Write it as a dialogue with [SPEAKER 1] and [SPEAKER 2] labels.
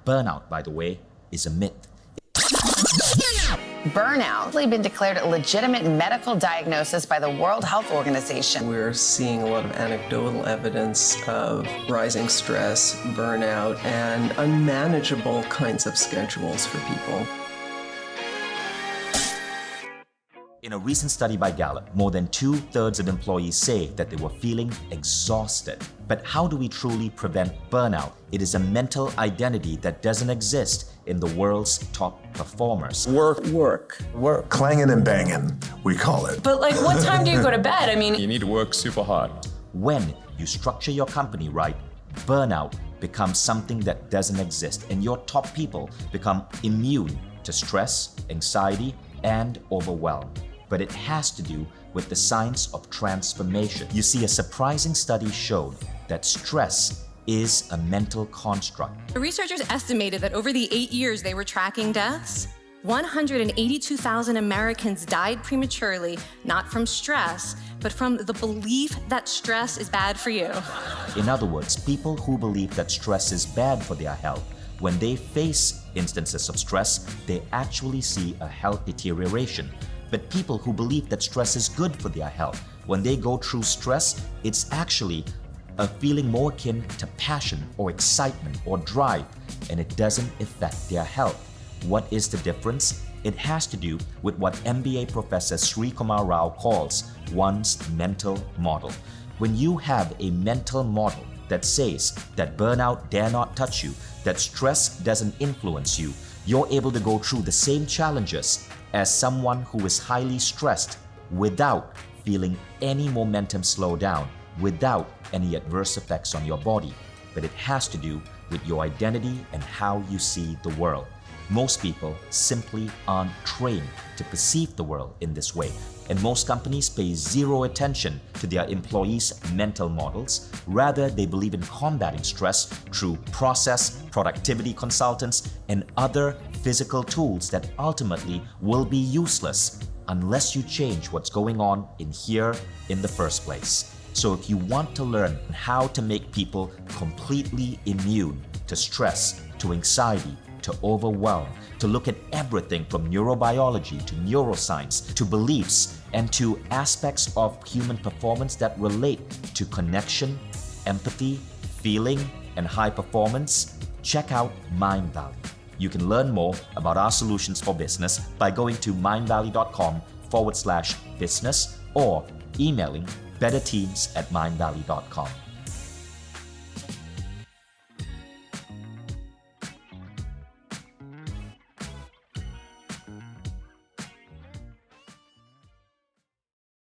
[SPEAKER 1] Burnout, by the way, is a myth.
[SPEAKER 2] Burnout has been declared a legitimate medical diagnosis by the World Health Organization.
[SPEAKER 3] We're seeing a lot of anecdotal evidence of rising stress, burnout, and unmanageable kinds of schedules for people.
[SPEAKER 1] In a recent study by Gallup, more than 2/3 of employees say that they were feeling exhausted. But how do we truly prevent burnout? It is a mental identity that doesn't exist in the world's top performers.
[SPEAKER 3] Work.
[SPEAKER 4] Clanging and banging, we call it.
[SPEAKER 5] But like, what time do you go to bed? I mean,
[SPEAKER 6] You need to work super hard.
[SPEAKER 1] When you structure your company right, burnout becomes something that doesn't exist, and your top people become immune to stress, anxiety, and overwhelm. But it has to do with the science of transformation. You see, a surprising study showed that stress is a mental construct.
[SPEAKER 7] The researchers estimated that over the 8 years they were tracking deaths, 182,000 Americans died prematurely, not from stress, but from the belief that stress is bad for you.
[SPEAKER 1] In other words, people who believe that stress is bad for their health, when they face instances of stress, they actually see a health deterioration. But people who believe that stress is good for their health, when they go through stress, it's actually a feeling more akin to passion or excitement or drive, and it doesn't affect their health. What is the difference? It has to do with what MBA professor Sri Kumar Rao calls one's mental model. When you have a mental model that says that burnout dare not touch you, that stress doesn't influence you, you're able to go through the same challenges as someone who is highly stressed without feeling any momentum slow down, without any adverse effects on your body. But it has to do with your identity and how you see the world. Most people simply aren't trained to perceive the world in this way, and most companies pay zero attention to their employees' mental models. Rather, they believe in combating stress through process, productivity consultants, and other physical tools that ultimately will be useless unless you change what's going on in here in the first place. So if you want to learn how to make people completely immune to stress, to anxiety, to overwhelm, to look at everything from neurobiology to neuroscience, to beliefs, and to aspects of human performance that relate to connection, empathy, feeling, and high performance, check out Mindvalley. You can learn more about our solutions for business by going to mindvalley.com/business or emailing betterteams@mindvalley.com.